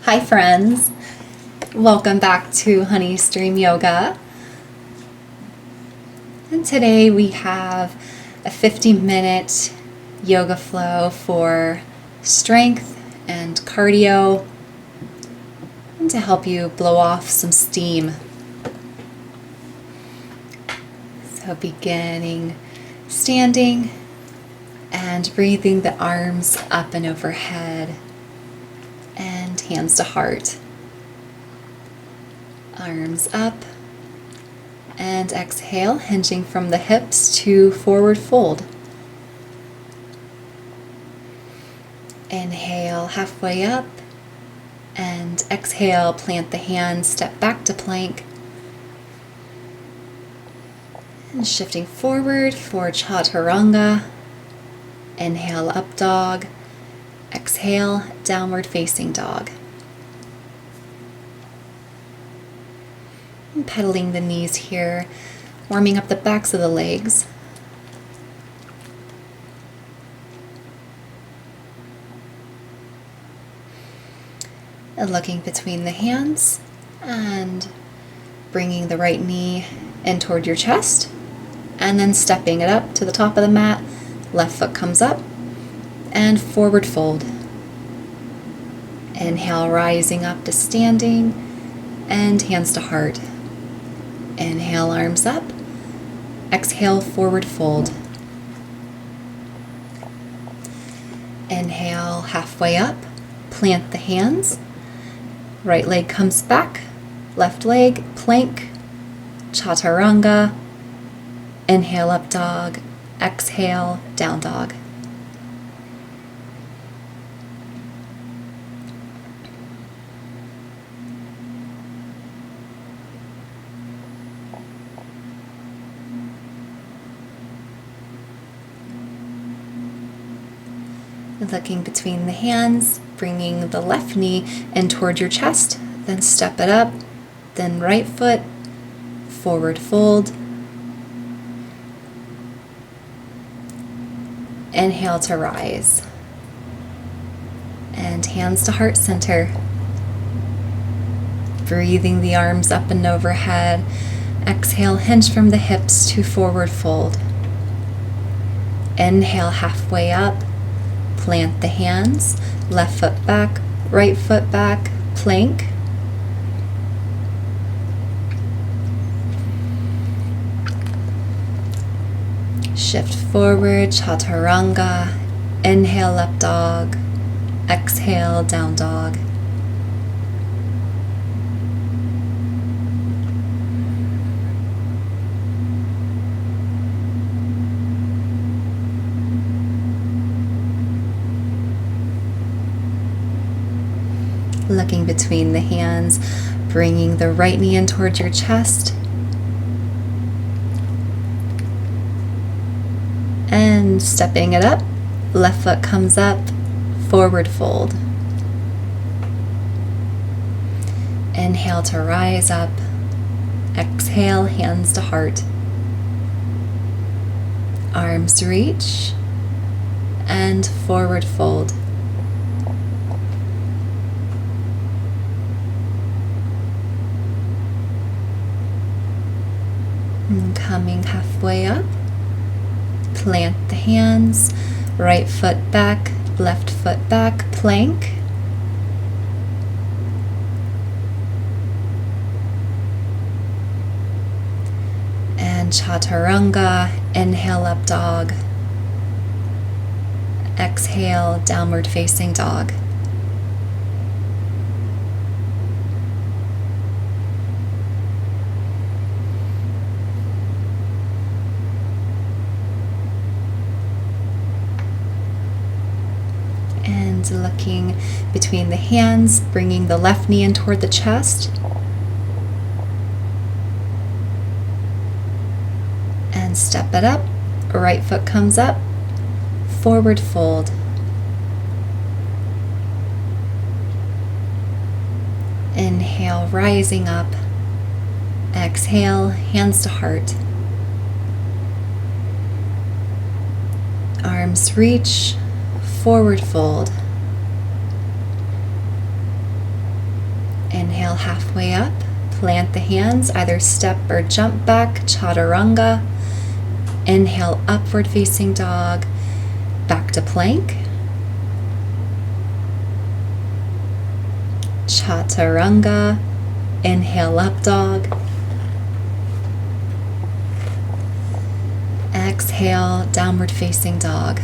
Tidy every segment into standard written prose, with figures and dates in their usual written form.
Hi friends, welcome back to Honeystream Yoga. And today we have a 50-minute yoga flow for strength and cardio and to help you blow off some steam. So beginning standing and breathing the arms up and overhead. And hands to heart. Arms up and exhale, hinging from the hips to forward fold. Inhale halfway up and exhale, plant the hands, step back to plank. And shifting forward for chaturanga. Inhale, up dog. Exhale, downward facing dog. And pedaling the knees here, warming up the backs of the legs. And looking between the hands and bringing the right knee in toward your chest. And then stepping it up to the top of the mat, left foot comes up. And forward fold. Inhale, rising up to standing and hands to heart. Inhale, arms up. Exhale, forward fold. Inhale, halfway up. Plant the hands. Right leg comes back. Left leg, plank. Chaturanga. Inhale, up dog. Exhale, down dog. Looking between the hands, bringing the left knee in toward your chest, then step it up, then right foot, forward fold. Inhale to rise. And hands to heart center. Breathing the arms up and overhead. Exhale, hinge from the hips to forward fold. Inhale, halfway up. Plant the hands, left foot back, right foot back, plank. Shift forward, chaturanga. Inhale, up dog. Exhale, down dog. Looking between the hands, bringing the right knee in towards your chest. And stepping it up, left foot comes up, forward fold. Inhale to rise up. Exhale, hands to heart. Arms reach and forward fold. And coming halfway up, plant the hands, right foot back, left foot back, plank. And chaturanga, inhale, up dog. Exhale, downward facing dog. Looking between the hands, bringing the left knee in toward the chest. And step it up. Right foot comes up. Forward fold. Inhale, rising up. Exhale, hands to heart. Arms reach, forward fold. Inhale halfway up, plant the hands, either step or jump back, chaturanga. Inhale, upward facing dog, back to plank. Chaturanga. Inhale, up dog. Exhale, downward facing dog.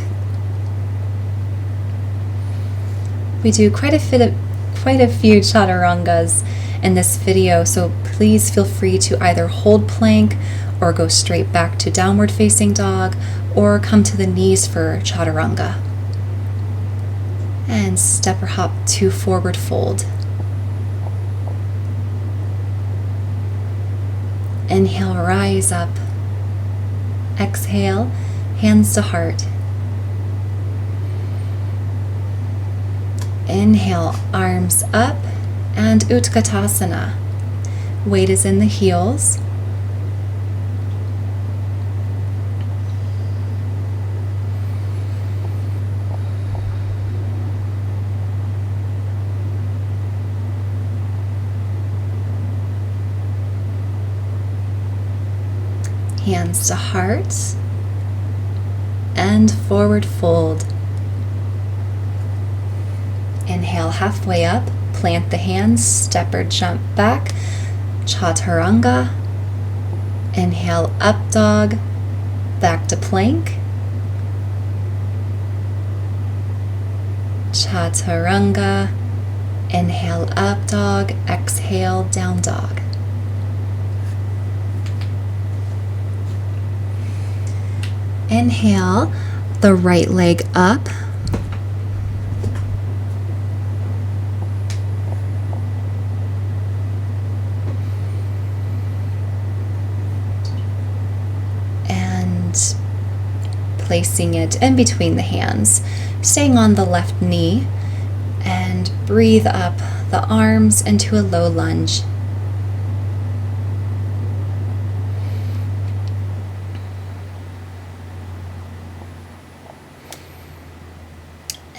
We do quite a few chaturangas in this video, so please feel free to either hold plank or go straight back to downward facing dog or come to the knees for chaturanga. And step or hop to forward fold. Inhale, rise up. Exhale, hands to heart. Inhale, arms up and Utkatasana. Weight is in the heels. Hands to heart and forward fold. Inhale halfway up, plant the hands, step or jump back, chaturanga. Inhale, up dog, back to plank. Chaturanga. Inhale, up dog, exhale, down dog. Inhale, the right leg up. And placing it in between the hands, staying on the left knee, and breathe up the arms into a low lunge.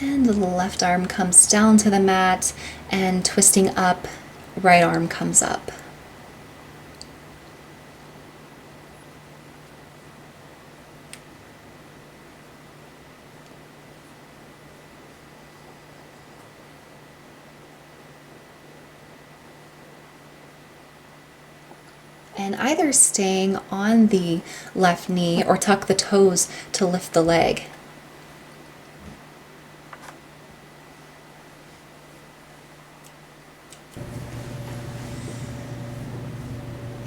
And the left arm comes down to the mat, and twisting up, right arm comes up. And either staying on the left knee or tuck the toes to lift the leg.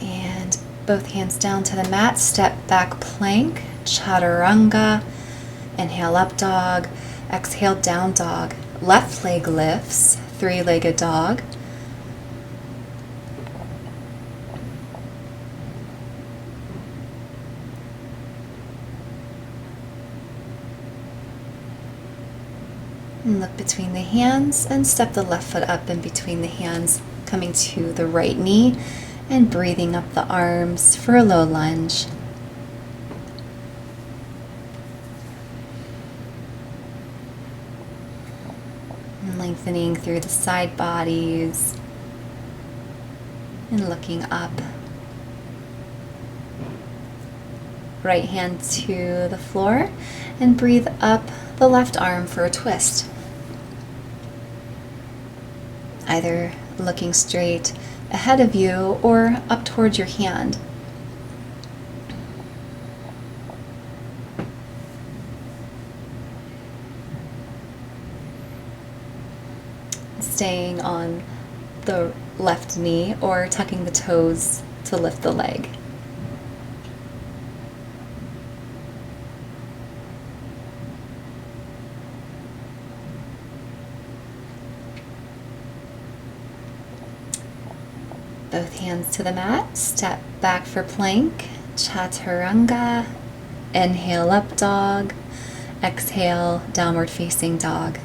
And both hands down to the mat, step back plank, chaturanga. Inhale, up dog, exhale, down dog. Left leg lifts, three-legged dog. And look between the hands and step the left foot up in between the hands, coming to the right knee and breathing up the arms for a low lunge. And lengthening through the side bodies and looking up. Right hand to the floor and breathe up the left arm for a twist. Either looking straight ahead of you or up towards your hand. Staying on the left knee or tucking the toes to lift the leg. Both hands to the mat, step back for plank, chaturanga. Inhale, up dog, exhale, downward facing dog.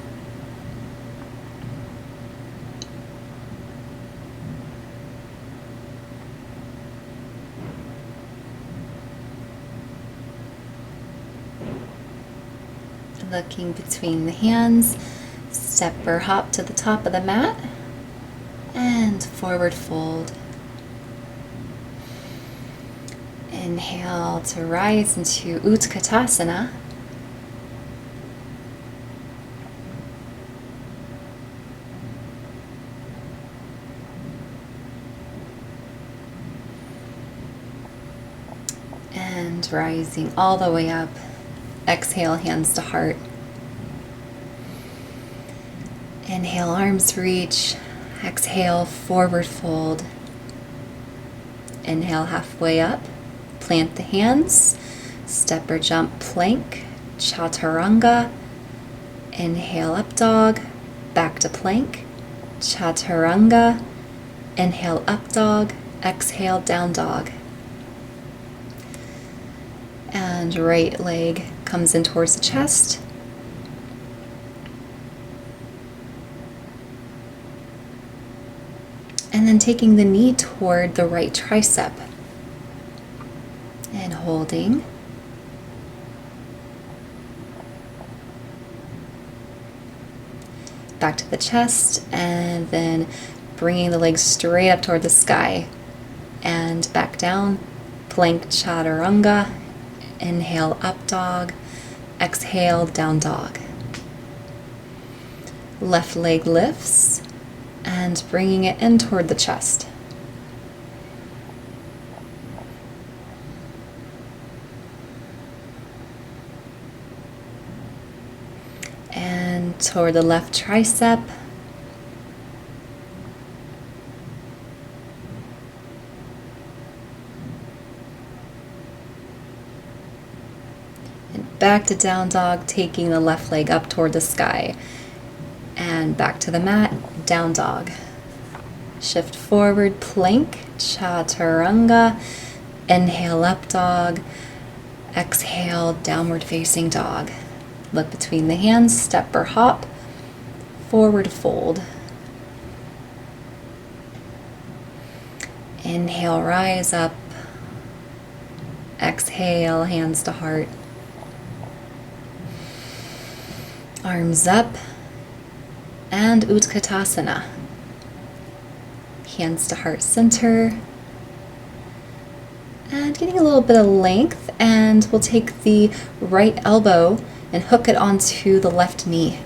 Looking between the hands, step or hop to the top of the mat, and forward fold. Inhale to rise into Utkatasana. And rising all the way up. Exhale, hands to heart. Inhale, arms reach. Exhale, forward fold. Inhale, halfway up. Plant the hands. Step or jump plank. Chaturanga. Inhale, up dog. Back to plank. Chaturanga. Inhale, up dog. Exhale, down dog. And right leg comes in towards the chest. And then taking the knee toward the right tricep. And holding. Back to the chest, and then bringing the legs straight up toward the sky. And back down, plank chaturanga. Inhale, up dog. Exhale, down dog. Left leg lifts and bringing it in toward the chest. And toward the left tricep. Back to down dog, taking the left leg up toward the sky. And back to the mat, down dog. Shift forward, plank, chaturanga. Inhale, up dog. Exhale, downward facing dog. Look between the hands, step or hop. Forward fold. Inhale, rise up. Exhale, hands to heart. Arms up, and Utkatasana. Hands to heart center. And getting a little bit of length, and we'll take the right elbow and hook it onto the left knee.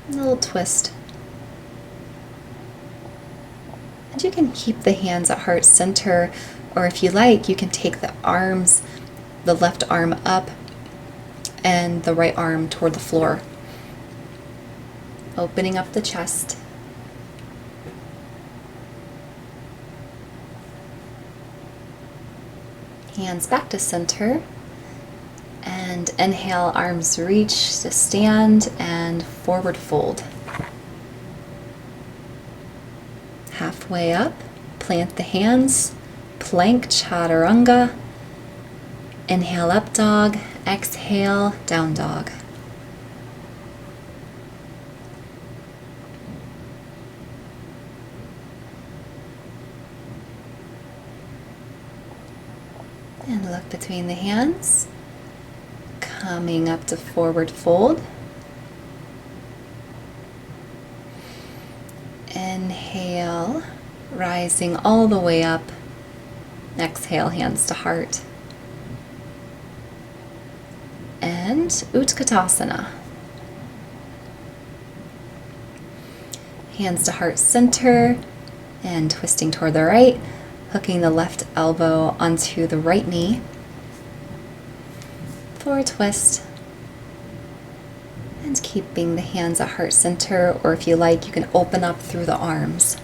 A little twist. And you can keep the hands at heart center, or if you like, you can take the arms, the left arm up, and the right arm toward the floor. Opening up the chest. Hands back to center. And inhale, arms reach to stand and forward fold. Halfway up, plant the hands, plank chaturanga. Inhale, up dog. Exhale, down dog. And look between the hands. Coming up to forward fold. Inhale, rising all the way up. Exhale, hands to heart. And Utkatasana. Hands to heart center and twisting toward the right, hooking the left elbow onto the right knee. Forward twist. And keeping the hands at heart center, or if you like, you can open up through the arms.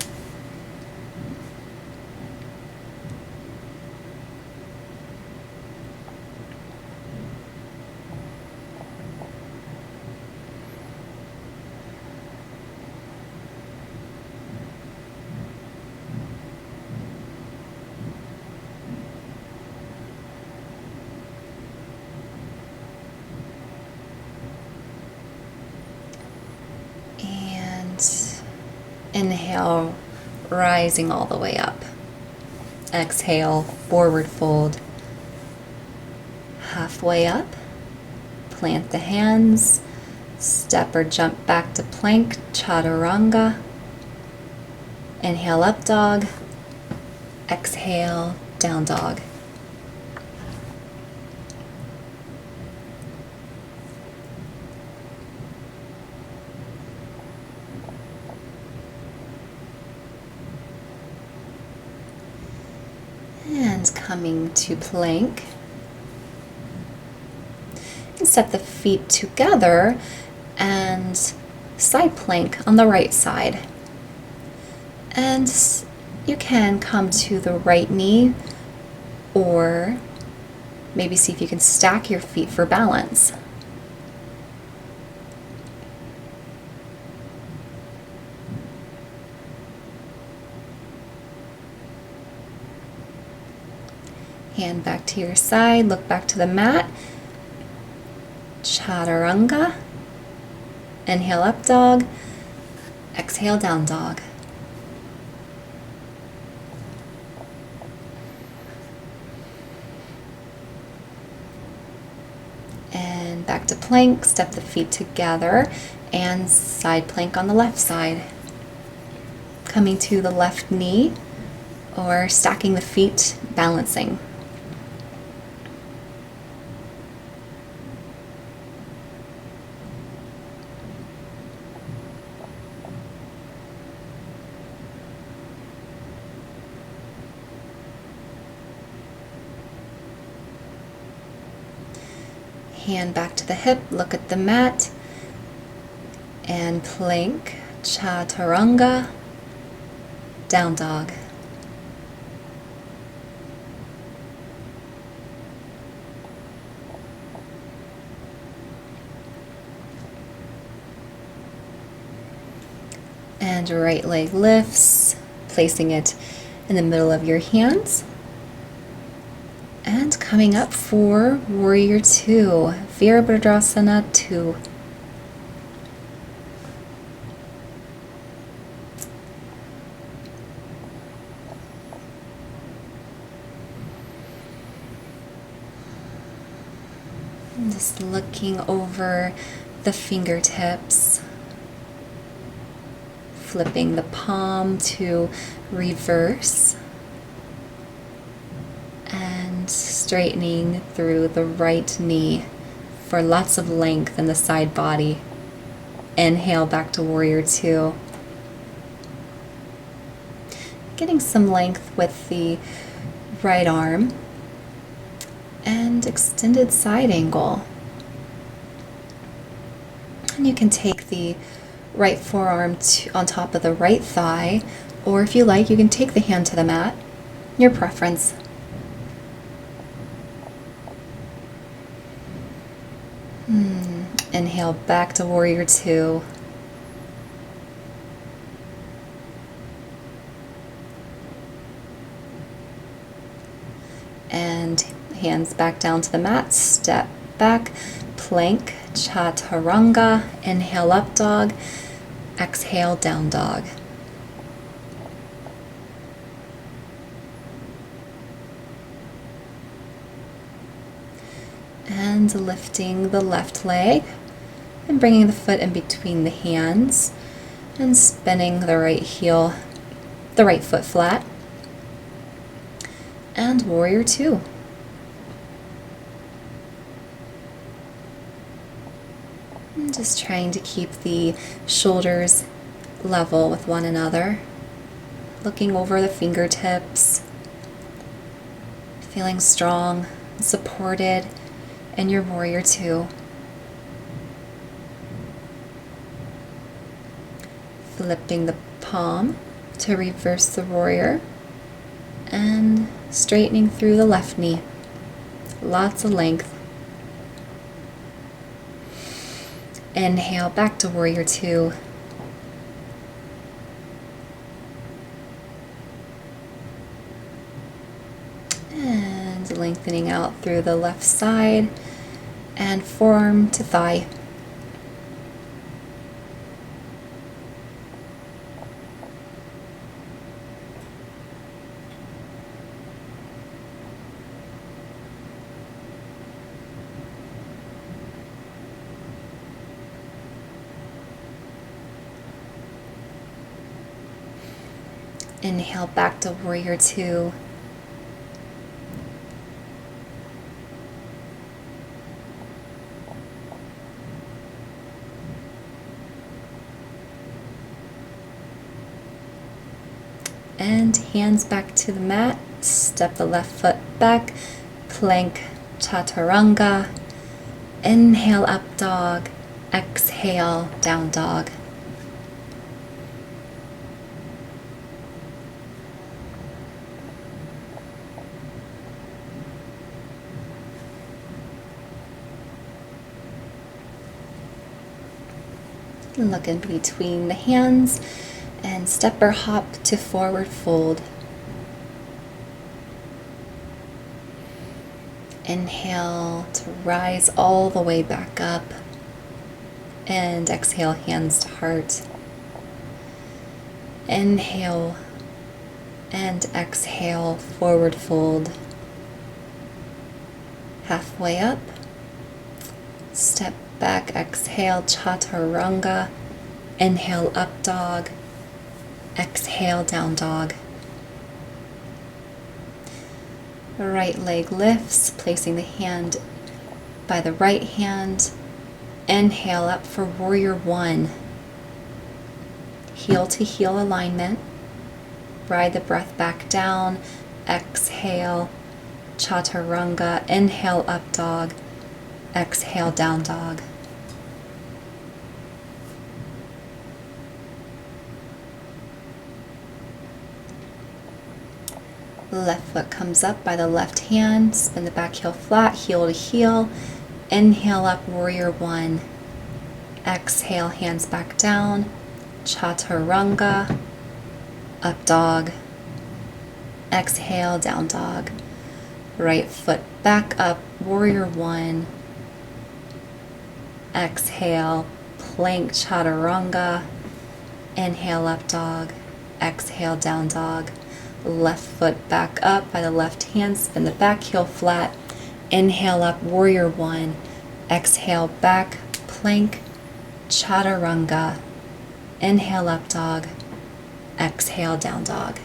Inhale, rising all the way up. Exhale, forward fold. Halfway up, plant the hands, step or jump back to plank, chaturanga. Inhale, up dog. Exhale, down dog. And coming to plank. And set the feet together and side plank on the right side. And you can come to the right knee, or maybe see if you can stack your feet for balance. Hand back to your side, look back to the mat. Chaturanga. Inhale, up dog. Exhale, down dog. And back to plank, step the feet together and side plank on the left side. Coming to the left knee or stacking the feet, balancing. Hand back to the hip, look at the mat, and plank, chaturanga, down dog. And right leg lifts, placing it in the middle of your hands. And coming up for Warrior 2, Virabhadrasana 2. And just looking over the fingertips, flipping the palm to reverse. Straightening through the right knee for lots of length in the side body. Inhale back to Warrior 2. Getting some length with the right arm and extended side angle. And you can take the right forearm on top of the right thigh, or if you like, you can take the hand to the mat, your preference. Inhale back to Warrior 2. And hands back down to the mat, step back, plank, chaturanga, inhale up dog, exhale down dog. And lifting the left leg and bringing the foot in between the hands and spinning the right heel, the right foot flat. And Warrior 2. And just trying to keep the shoulders level with one another. Looking over the fingertips. Feeling strong, supported in your Warrior 2. Flipping the palm to reverse the warrior and straightening through the left knee. Lots of length. Inhale back to Warrior 2. And lengthening out through the left side and forearm to thigh. Inhale back to warrior two. And hands back to the mat. Step the left foot back. Plank chaturanga. Inhale up dog. Exhale down dog. Look in between the hands and step or hop to forward fold. Inhale to rise all the way back up, and exhale, hands to heart. Inhale and exhale, forward fold. Halfway up, step back, exhale, chaturanga. Inhale, up dog. Exhale, down dog. Right leg lifts, placing the hand by the right hand. Inhale up for warrior one. Heel to heel alignment. Ride the breath back down. Exhale, chaturanga. Inhale, up dog. Exhale, down dog. Left foot comes up by the left hand. Spin the back heel flat, heel to heel. Inhale up, warrior one. Exhale, hands back down. Chaturanga. Up dog. Exhale, down dog. Right foot back up, warrior one. Exhale, plank chaturanga. Inhale, up dog. Exhale, down dog. Left foot back up by the left hand, spin the back heel flat. Inhale up, warrior one. Exhale, back, plank, chaturanga. Inhale up dog. Exhale, down dog.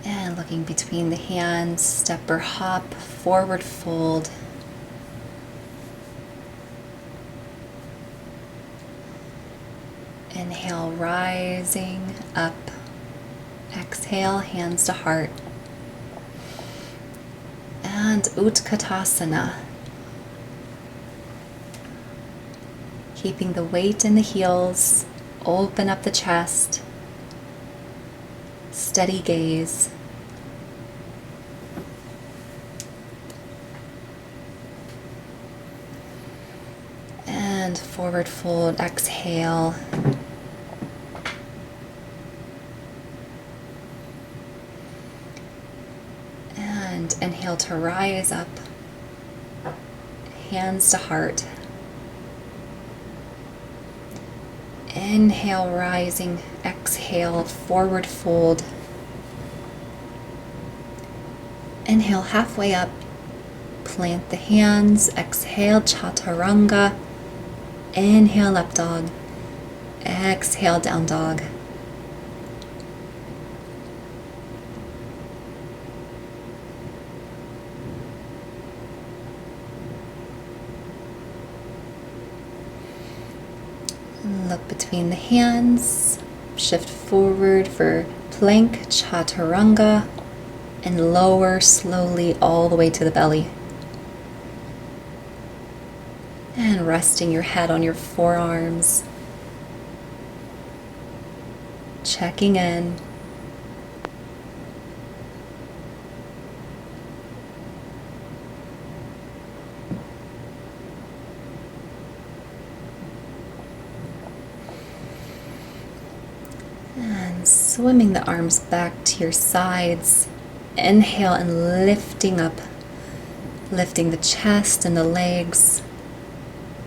And looking between the hands, step or hop, forward fold. Inhale, rising up. Exhale, hands to heart. And Utkatasana. Keeping the weight in the heels, open up the chest. Steady gaze. And forward fold, exhale. And inhale to rise up. Hands to heart. Inhale, rising. Exhale, forward fold. Inhale, halfway up. Plant the hands. Exhale, chaturanga. Inhale, up dog. Exhale, down dog. Look between the hands. Shift forward for plank chaturanga and lower slowly all the way to the belly. And resting your head on your forearms. Checking in. And swimming the arms back to your sides. Inhale and lifting up. Lifting the chest and the legs.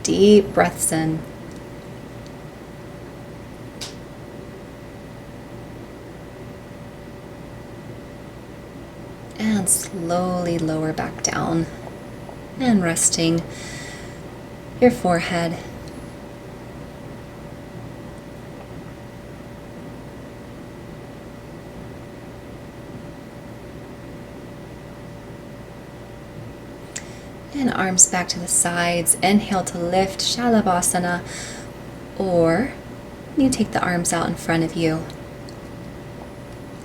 Deep breaths in. And slowly lower back down and resting your forehead. And arms back to the sides. Inhale to lift, Shalabhasana. Or you take the arms out in front of you,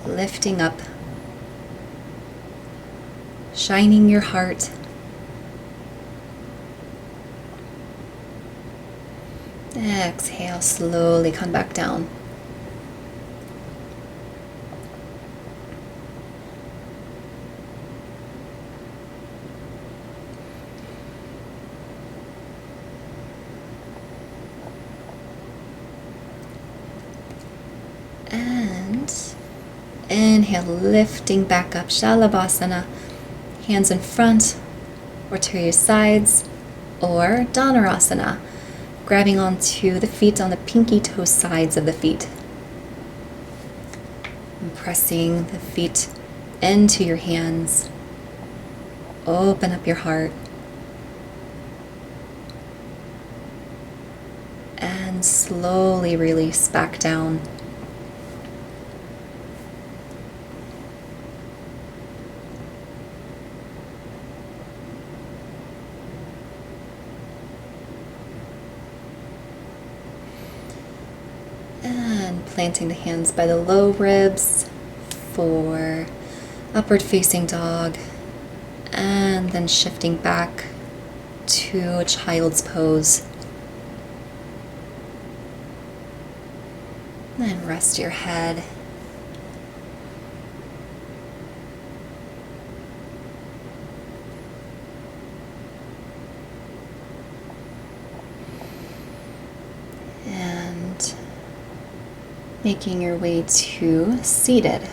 lifting up, shining your heart. Exhale, slowly come back down. And inhale, lifting back up, Shalabhasana. Hands in front or to your sides, or Dhanurasana, grabbing onto the feet on the pinky toe sides of the feet. And pressing the feet into your hands. Open up your heart. And slowly release back down. And planting the hands by the low ribs for upward facing dog, and then shifting back to child's pose. And rest your head. And making your way to seated.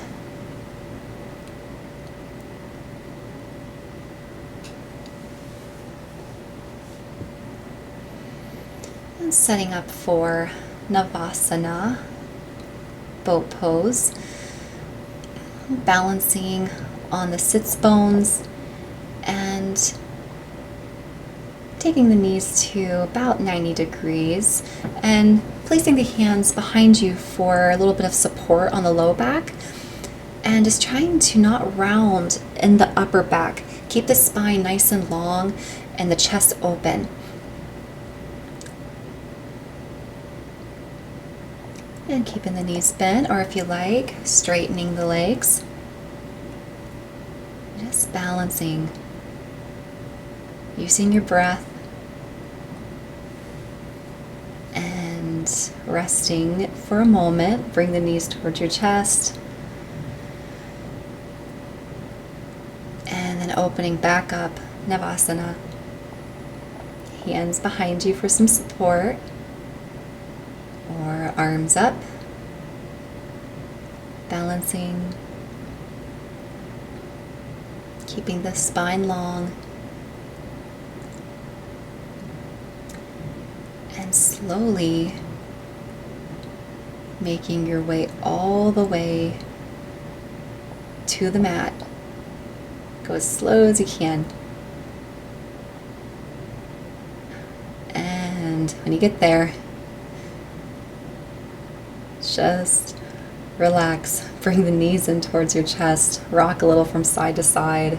And setting up for Navasana, boat pose. Balancing on the sits bones and taking the knees to about 90 degrees and placing the hands behind you for a little bit of support on the low back, and just trying to not round in the upper back. Keep the spine nice and long and the chest open. And keeping the knees bent, or if you like, straightening the legs. Just balancing, using your breath, and resting for a moment. Bring the knees towards your chest. And then opening back up, Navasana. Hands behind you for some support. Or arms up. Balancing. Keeping the spine long. And slowly making your way all the way to the mat. Go as slow as you can. And when you get there, just relax. Bring the knees in towards your chest. Rock a little from side to side.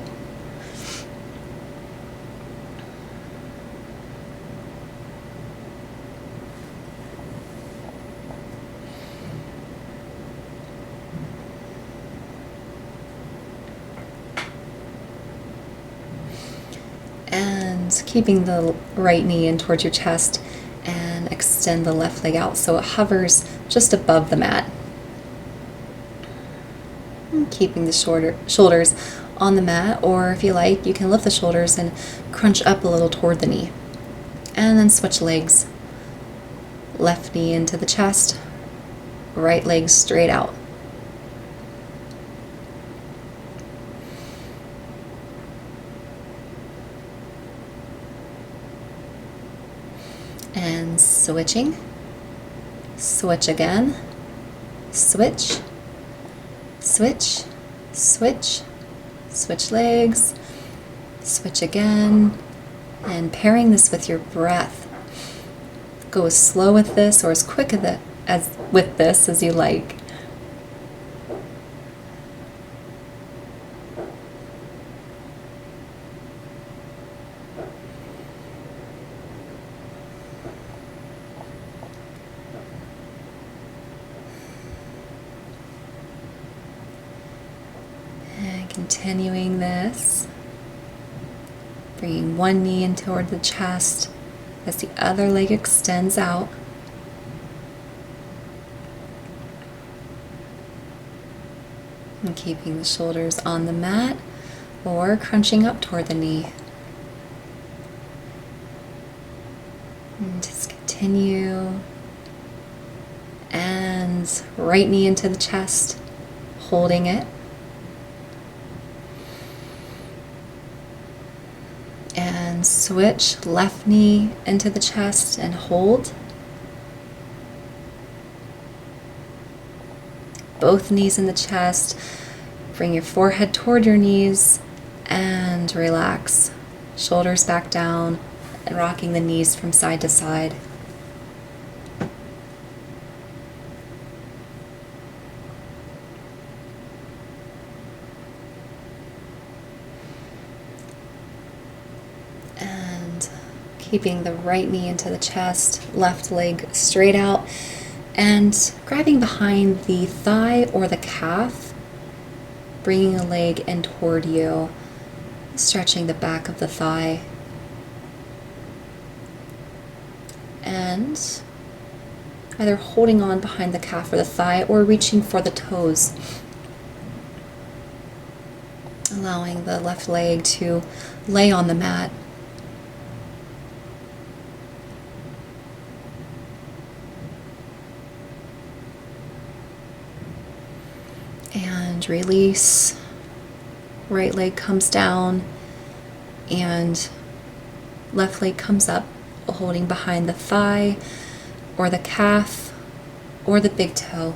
And keeping the right knee in towards your chest, and extend the left leg out so it hovers just above the mat. And keeping the shoulders on the mat, or if you like, you can lift the shoulders and crunch up a little toward the knee. And then switch legs. Left knee into the chest, right leg straight out. And switching, switch again, switch, switch, switch, Switch legs, switch again, and pairing this with your breath. Go as slow with this or as quick with this as you like. Continuing this, bringing one knee in toward the chest as the other leg extends out. And keeping the shoulders on the mat or crunching up toward the knee. And just continue. And right knee into the chest, holding it. And switch left knee into the chest and hold. Both knees in the chest. Bring your forehead toward your knees and relax. Shoulders back down and rocking the knees from side to side. Keeping the right knee into the chest, left leg straight out, and grabbing behind the thigh or the calf, bringing a leg in toward you, stretching the back of the thigh. And either holding on behind the calf or the thigh or reaching for the toes. Allowing the left leg to lay on the mat. And release. Right leg comes down and left leg comes up, holding behind the thigh or the calf or the big toe.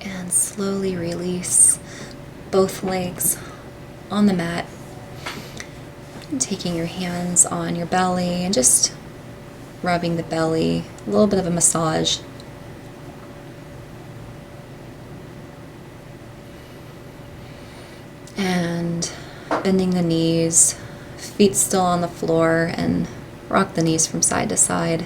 And slowly release both legs on the mat. And taking your hands on your belly and just rubbing the belly, a little bit of a massage. And bending the knees, feet still on the floor, and rock the knees from side to side.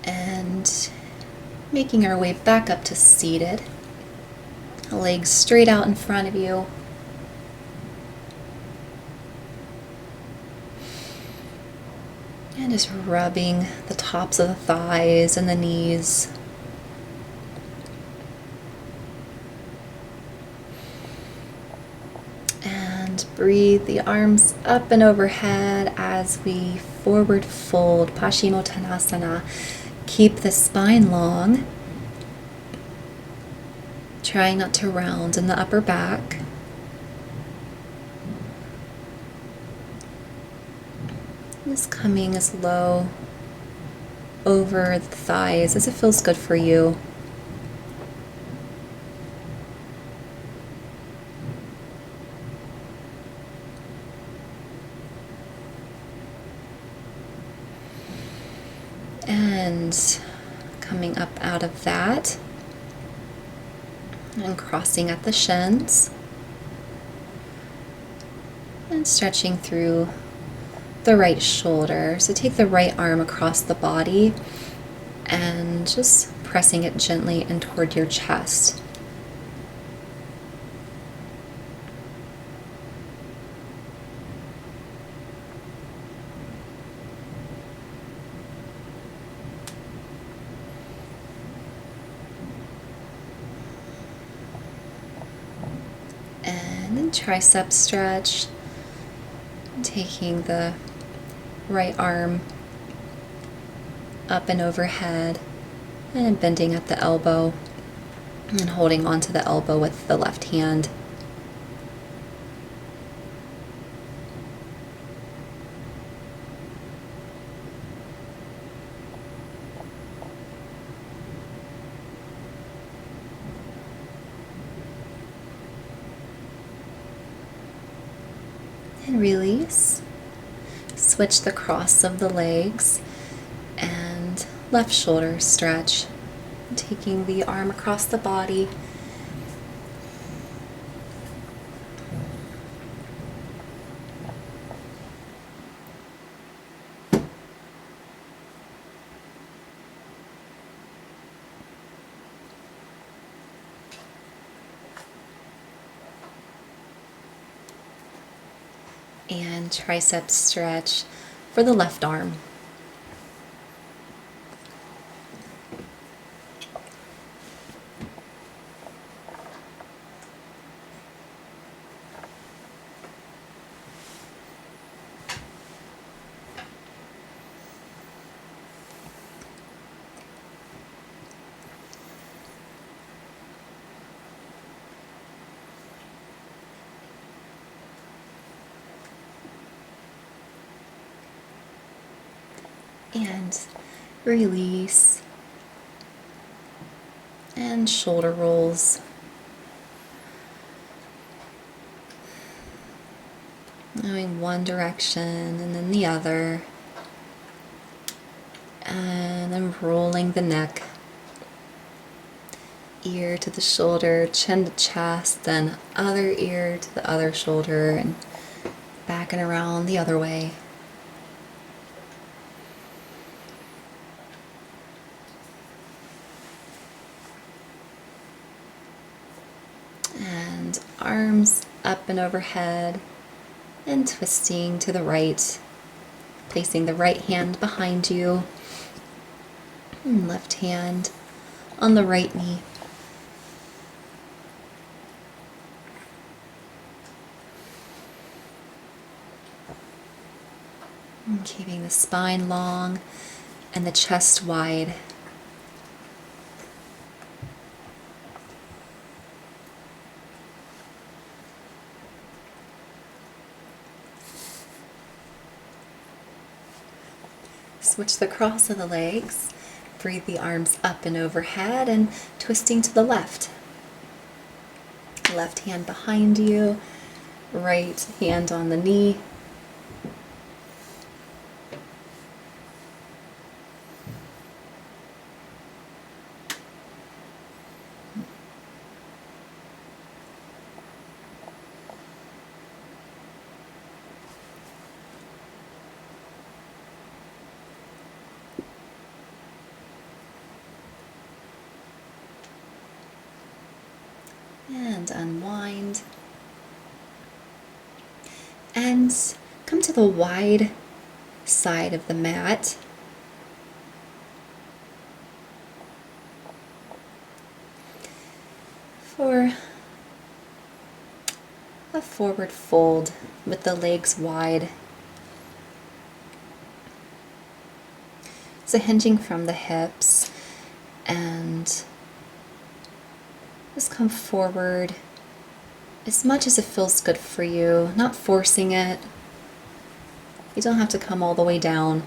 And making our way back up to seated. Legs straight out in front of you. And just rubbing the tops of the thighs and the knees. And breathe the arms up and overhead as we forward fold, Paschimottanasana. Keep the spine long. Try not to round in the upper back. Just coming as low over the thighs as it feels good for you. And coming up out of that and crossing at the shins and stretching through the right shoulder. So take the right arm across the body and just pressing it gently in toward your chest. And then tricep stretch, taking the right arm up and overhead and bending at the elbow and holding onto the elbow with the left hand. And release. Switch the cross of the legs and left shoulder stretch. Taking the arm across the body. And tricep stretch for the left arm. And release. And shoulder rolls. Going one direction and then the other. And then rolling the neck. Ear to the shoulder, chin to chest, then other ear to the other shoulder, and back and around the other way. And arms up and overhead and twisting to the right, placing the right hand behind you and left hand on the right knee. And keeping the spine long and the chest wide. Switch the cross of the legs. Breathe the arms up and overhead and twisting to the left. Left hand behind you, right hand on the knee. And unwind. And come to the wide side of the mat. For a forward fold with the legs wide. So hinging from the hips, and just come forward as much as it feels good for you, not forcing it. You don't have to come all the way down.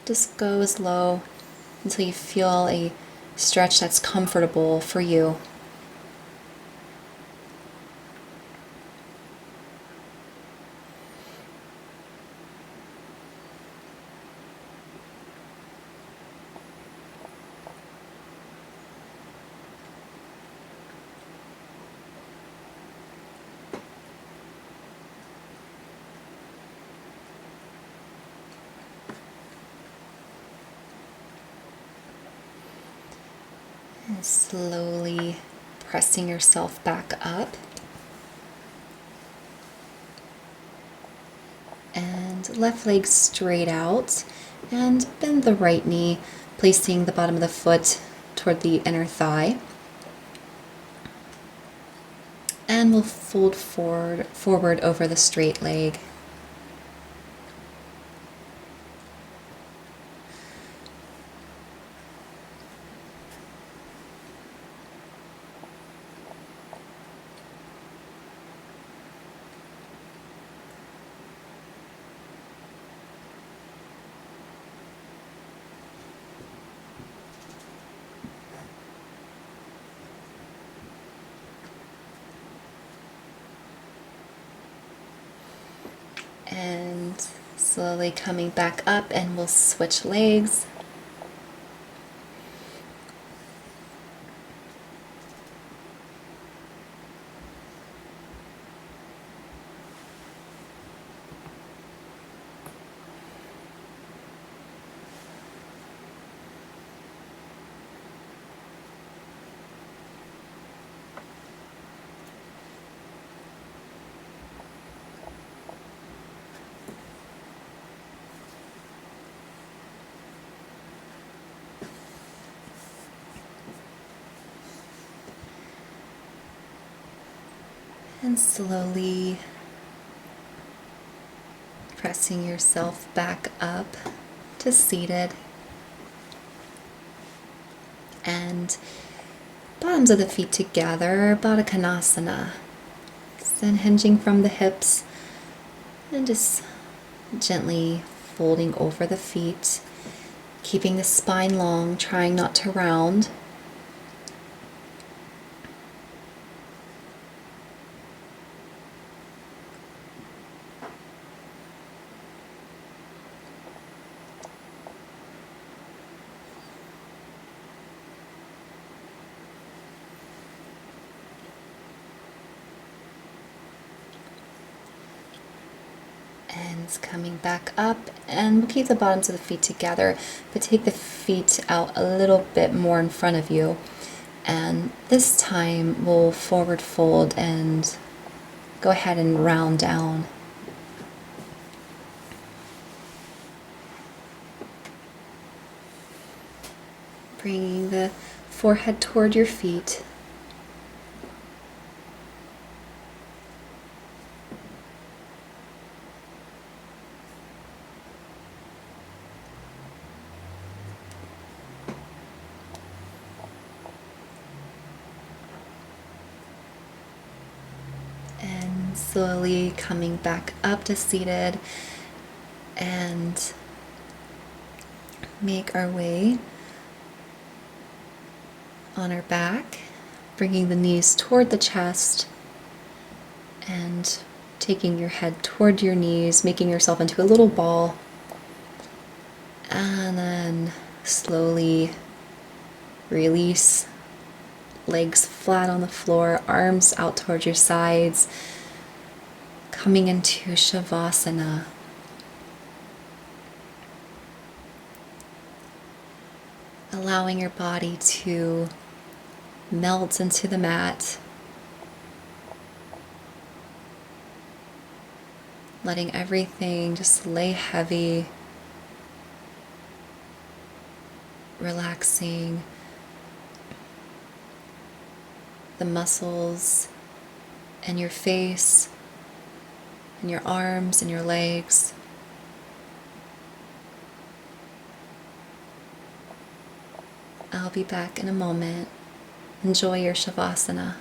Just go as low until you feel a stretch that's comfortable for you. Slowly pressing yourself back up. And left leg straight out. And bend the right knee, placing the bottom of the foot toward the inner thigh. And we'll fold forward over the straight leg. And slowly coming back up, and we'll switch legs. And slowly pressing yourself back up to seated. And bottoms of the feet together, Baddha Konasana. Then hinging from the hips and just gently folding over the feet, keeping the spine long, trying not to round. And coming back up, and we'll keep the bottoms of the feet together, but take the feet out a little bit more in front of you. And this time we'll forward fold and go ahead and round down. Bringing the forehead toward your feet. And slowly coming back up to seated, and make our way on our back, bringing the knees toward the chest and taking your head toward your knees, making yourself into a little ball, and then slowly release. Legs flat on the floor, arms out towards your sides, coming into Shavasana. Allowing your body to melt into the mat. Letting everything just lay heavy. Relaxing the muscles in your face, and your arms and your legs. I'll be back in a moment. Enjoy your Shavasana.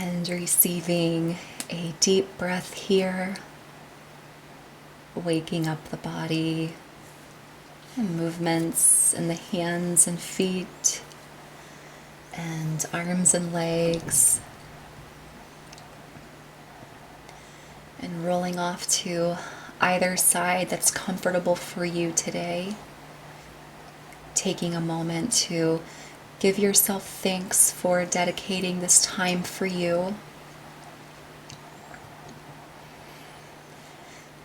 And receiving a deep breath here, waking up the body, and movements in the hands and feet, and arms and legs, and rolling off to either side that's comfortable for you today. Taking a moment to give yourself thanks for dedicating this time for you.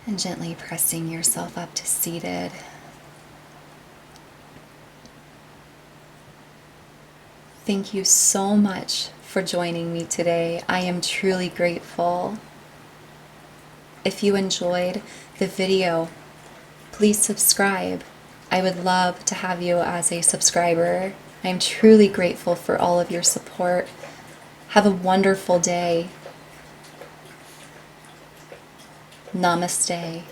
And gently pressing yourself up to seated. Thank you so much for joining me today. I am truly grateful. If you enjoyed the video, please subscribe. I would love to have you as a subscriber. I am truly grateful for all of your support. Have a wonderful day. Namaste.